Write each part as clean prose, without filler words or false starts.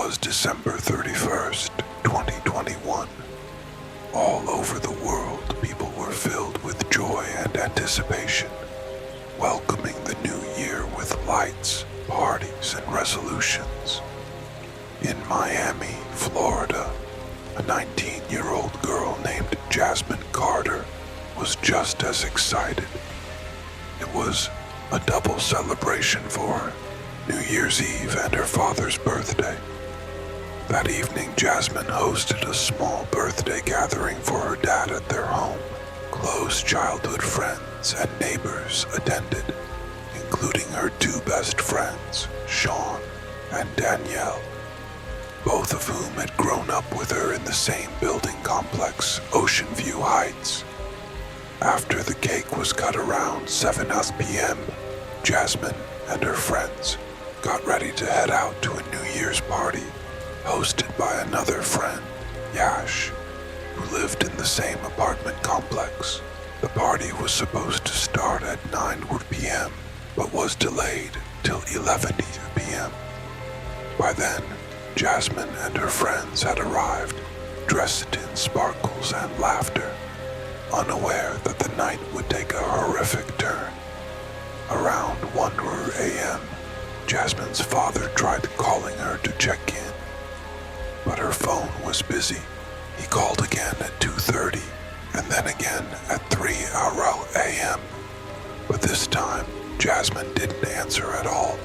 was December 31st, 2021. All over the world, people were filled with joy and anticipation, welcoming the new year with lights, parties, and resolutions. In Miami, Florida, a 19-year-old girl named Jasmine Carter was just as excited. It was a double celebration for her, New Year's Eve and her father's birthday. That evening, Jasmine hosted a small birthday gathering for her dad at their home. Close childhood friends and neighbors attended, including her two best friends, Sean and Danielle, both of whom had grown up with her in the same building complex, Ocean View Heights. After the cake was cut around 7 p.m., Jasmine and her friends got ready to head out to a New Year's party hosted by another friend, Yash, who lived in the same apartment complex. The party was supposed to start at 9 p.m., but was delayed till 11 p.m. By then, Jasmine and her friends had arrived, dressed in sparkles and laughter, unaware that the night would take a horrific turn. Around 1 a.m., Jasmine's father tried calling her to check in, but her phone was busy. He called again at 2:30 and then again at 3 a.m., but this time Jasmine didn't answer at all.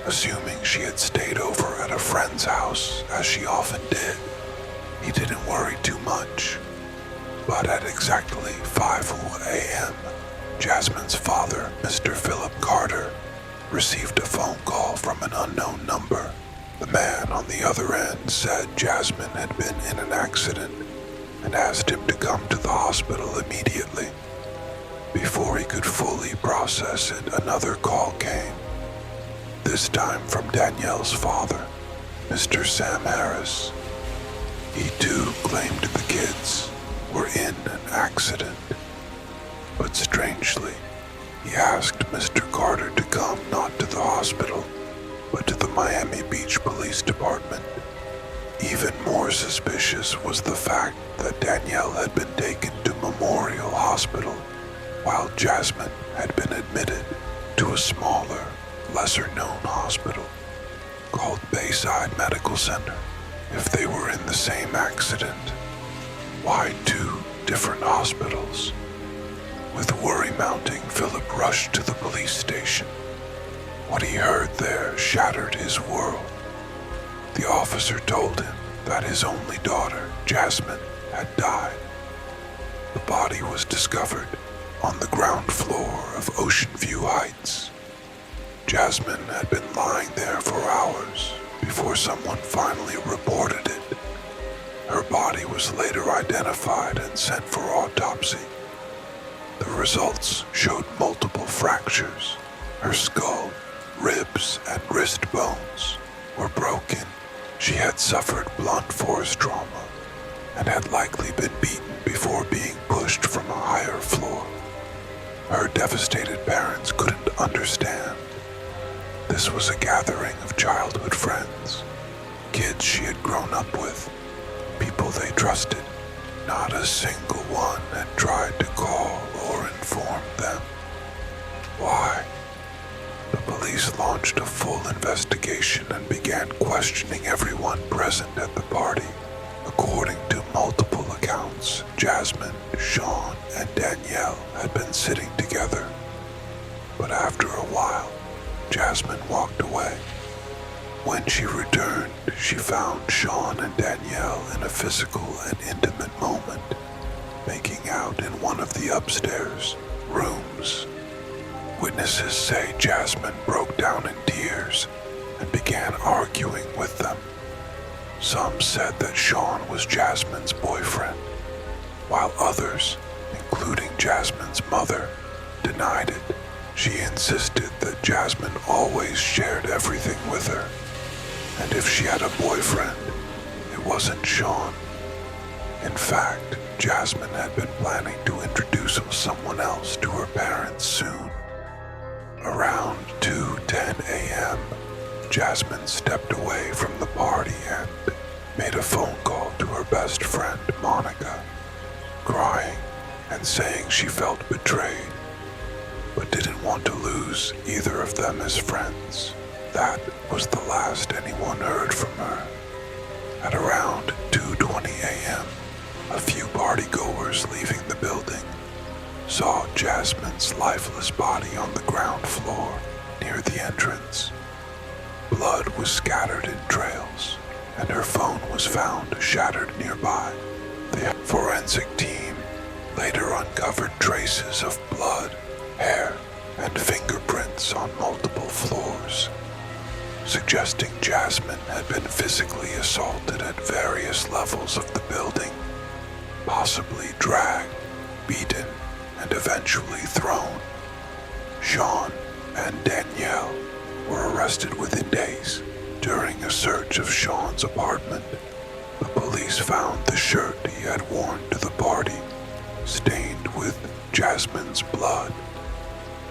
Assuming she had stayed over at a friend's house, as she often did, he didn't worry too much. But at exactly 5 a.m., Jasmine's father, Mr. Philip Carter, received a phone call from an unknown number. The man on the other end said Jasmine had been in an accident and asked him to come to the hospital immediately. Before he could fully process it, another call came, this time from Danielle's father, Mr. Sam Harris. He too claimed the kids were in an accident, but strangely, he asked Mr. Carter to come not to the hospital, but to the Miami Beach Police Department. Even more suspicious was the fact that Danielle had been taken to Memorial Hospital, while Jasmine had been admitted to a smaller, lesser-known hospital called Bayside Medical Center. If they were in the same accident, why two different hospitals? With worry mounting, Philip rushed to the police station. What he heard there shattered his world. The officer told him that his only daughter, Jasmine, had died. The body was discovered on the ground floor of Ocean View Heights. Jasmine had been lying there for hours before someone finally reported it. Her body was later identified and sent for autopsy. The results showed multiple fractures. Her skull, ribs, and wrist bones were broken. She had suffered blunt force trauma and had likely been beaten before being pushed from a higher floor. Her devastated parents couldn't understand. This was a gathering of childhood friends, kids she had grown up with, people they trusted. Not a single one had tried to call or inform them. Why? The police launched a full investigation and began questioning everyone present at the party. According to multiple accounts, Jasmine, Sean, and Danielle had been sitting together. But after a while, Jasmine walked away. When she returned, she found Sean and Danielle in a physical and intimate moment, making out in one of the upstairs rooms. Witnesses say Jasmine broke down in tears and began arguing with them. Some said that Sean was Jasmine's boyfriend, while others, including Jasmine's mother, denied it. She insisted that Jasmine always shared everything with her, and if she had a boyfriend, it wasn't Sean. In fact, Jasmine had been planning to introduce someone else to her parents soon. Around 2:10 a.m., Jasmine stepped away from the party saying she felt betrayed, but didn't want to lose either of them as friends. That was the last anyone heard from her. At around 2:20 a.m., a few partygoers leaving the building saw Jasmine's lifeless body on the ground floor near the entrance. Blood was scattered in trails, and her phone was found shattered nearby. The forensic team later uncovered traces of blood, hair, and fingerprints on multiple floors, suggesting Jasmine had been physically assaulted at various levels of the building, possibly dragged, beaten, and eventually thrown. Sean and Danielle were arrested within days. During a search of Sean's apartment, the police found the shirt he had worn to the party, stained with Jasmine's blood.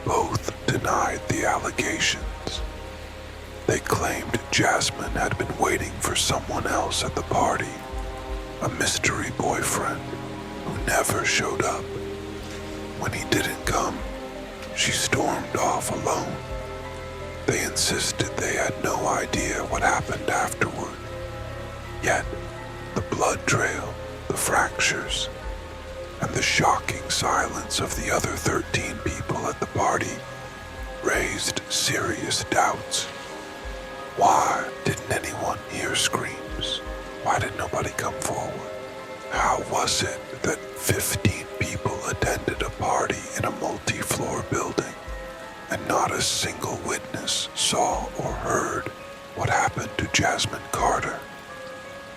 Both denied the allegations. They claimed Jasmine had been waiting for someone else at the party, a mystery boyfriend who never showed up. When he didn't come, she stormed off alone. They insisted they had no idea what happened afterward. Yet, the blood trail, the fractures, and the shocking silence of the other 13 people at the party raised serious doubts. Why didn't anyone hear screams? Why did nobody come forward? How was it that 15 people attended a party in a multi-floor building and not a single witness saw or heard what happened to Jasmine Carter?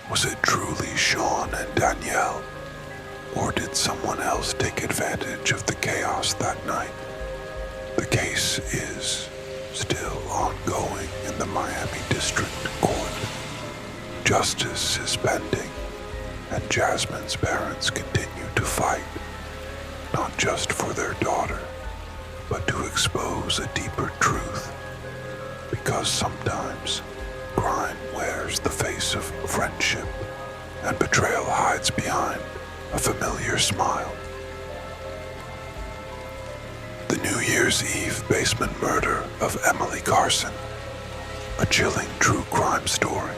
Was it truly Sean and Danielle? Or did someone else take advantage of the chaos that night? The case is still ongoing in the Miami District Court. Justice is pending, and Jasmine's parents continue to fight, not just for their daughter, but to expose a deeper truth. Because sometimes crime wears the face of friendship, and betrayal hides behind a familiar smile. The New Year's Eve basement murder of Emily Carson, a chilling true crime story.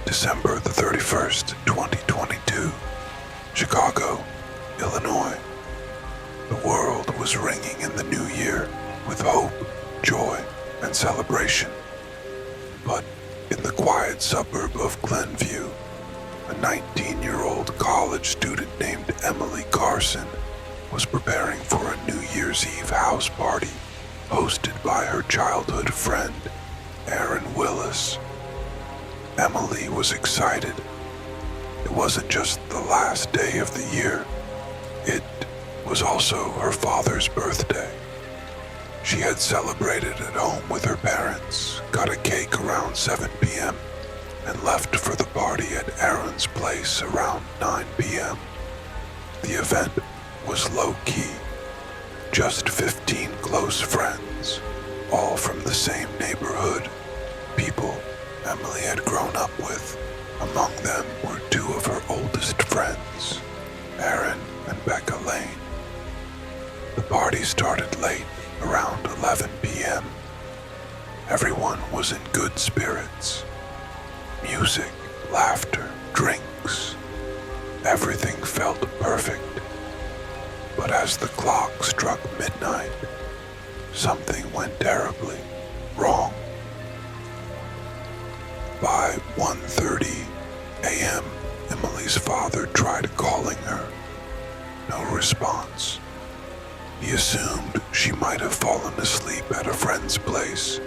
December the 31st, 2022, Chicago, Illinois. The world was ringing in the new year with hope, joy, and celebration. But in the quiet suburb of Glenview, a 19-year-old college student named Emily Carson was preparing for a New Year's Eve house party hosted by her childhood friend, Aaron Willis. Emily was excited. It wasn't just the last day of the year. It was also her father's birthday. She had celebrated at home with her parents, got a cake around 7 p.m., and left for the party at Aaron's place around 9 p.m. The event was low-key, just 15 close friends, all from the same neighborhood, people Emily had grown up with. Among them were two of her oldest friends, Aaron and Becca Lane. The party started late, around 11 p.m. Everyone was in good spirits. Music, laughter, drinks. Everything felt perfect. But as the clock struck midnight, something went terribly wrong. By 1:30 a.m., Emily's father tried calling her. No response. He assumed she might have fallen asleep at a friend's place.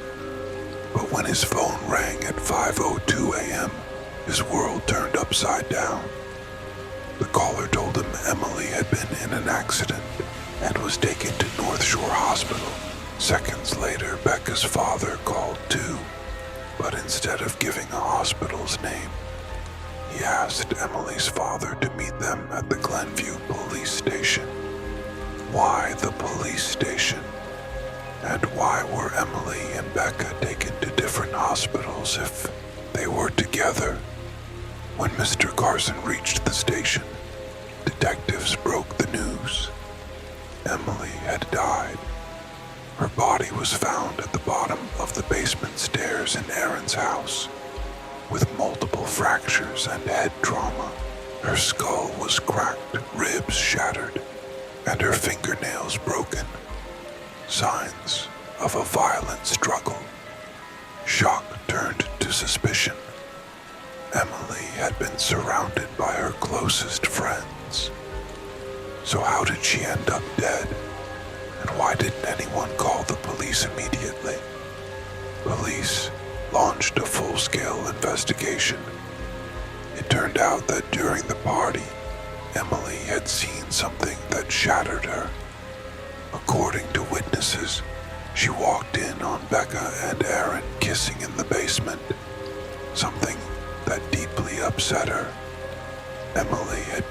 But when his phone rang at 5:02 a.m., his world turned upside down. The caller told him Emily had been in an accident and was taken to North Shore Hospital. Seconds later, Becca's father called too, but instead of giving a hospital's name, he asked Emily's father to meet them at the Glenview police station. Why the police station? And why were Emily and Becca taken to different hospitals if they were together? When Mr. Carson reached the station, the detectives broke the news. Emily had died. Her body was found at the bottom of the basement stairs in Aaron's house, with multiple fractures and head trauma. Her skull was cracked, ribs shattered, and her fingernails broken. Signs of a violent struggle. Shock turned to suspicion. Emily had been surrounded by her closest friends. So how did she end up dead? And why didn't anyone call the police immediately? Police launched a full-scale investigation. It turned out that during the party, Emily had seen something that shattered her. According to witnesses, she walked in on Becca and Aaron kissing in the basement, something that deeply upset her. Emily had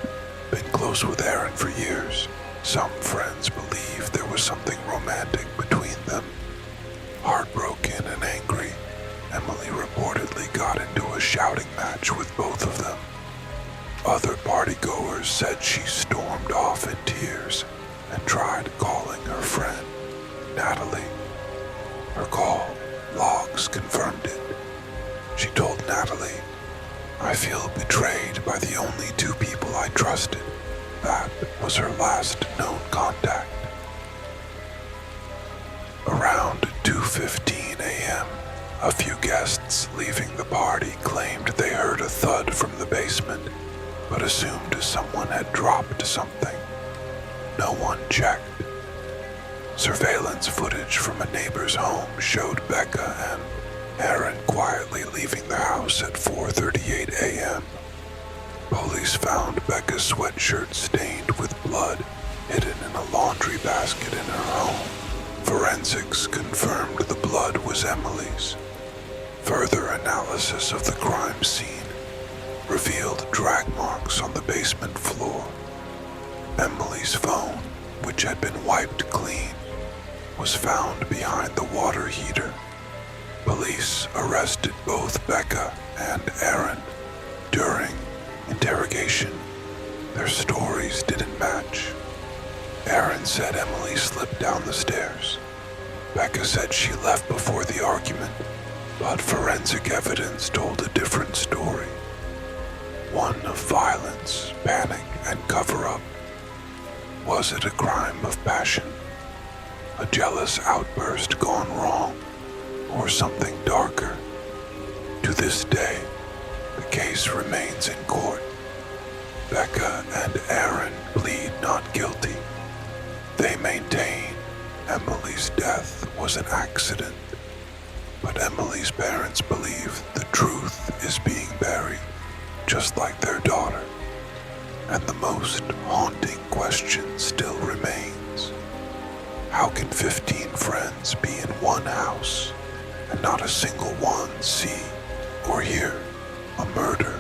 been close with Aaron for years. Some friends believed there was something romantic between them. Heartbroken and angry, Emily reportedly got into a shouting match with both of them. Other partygoers said she stormed off in tears and tried calling her friend, Natalie. Her call logs confirmed it. She told Natalie, "I feel betrayed by the only two people I trusted." That was her last known contact. Around 2:15 a.m., a few guests leaving the party claimed they heard a thud from the basement, but assumed someone had dropped something. No one checked. Surveillance footage from a neighbor's home showed Becca and Aaron quietly leaving the house at 4:38 a.m. Police found Becca's sweatshirt stained with blood hidden in a laundry basket in her home. Forensics confirmed the blood was Emily's. Further analysis of the crime scene revealed drag marks on the basement floor. Emily's phone, which had been wiped clean, was found behind the water heater. Police arrested both Becca and Aaron. During interrogation, their stories didn't match. Aaron said Emily slipped down the stairs. Becca said she left before the argument, but forensic evidence told a different story. One of violence, panic, and cover-up. Was it a crime of passion? A jealous outburst gone wrong? Or something darker? To this day, the case remains in court. Becca and Aaron plead not guilty. They maintain Emily's death was an accident, but Emily's parents believe the truth is being buried, just like their daughter. And the most haunting question still remains. How can 15 friends be in one house and not a single one see or hear a murder?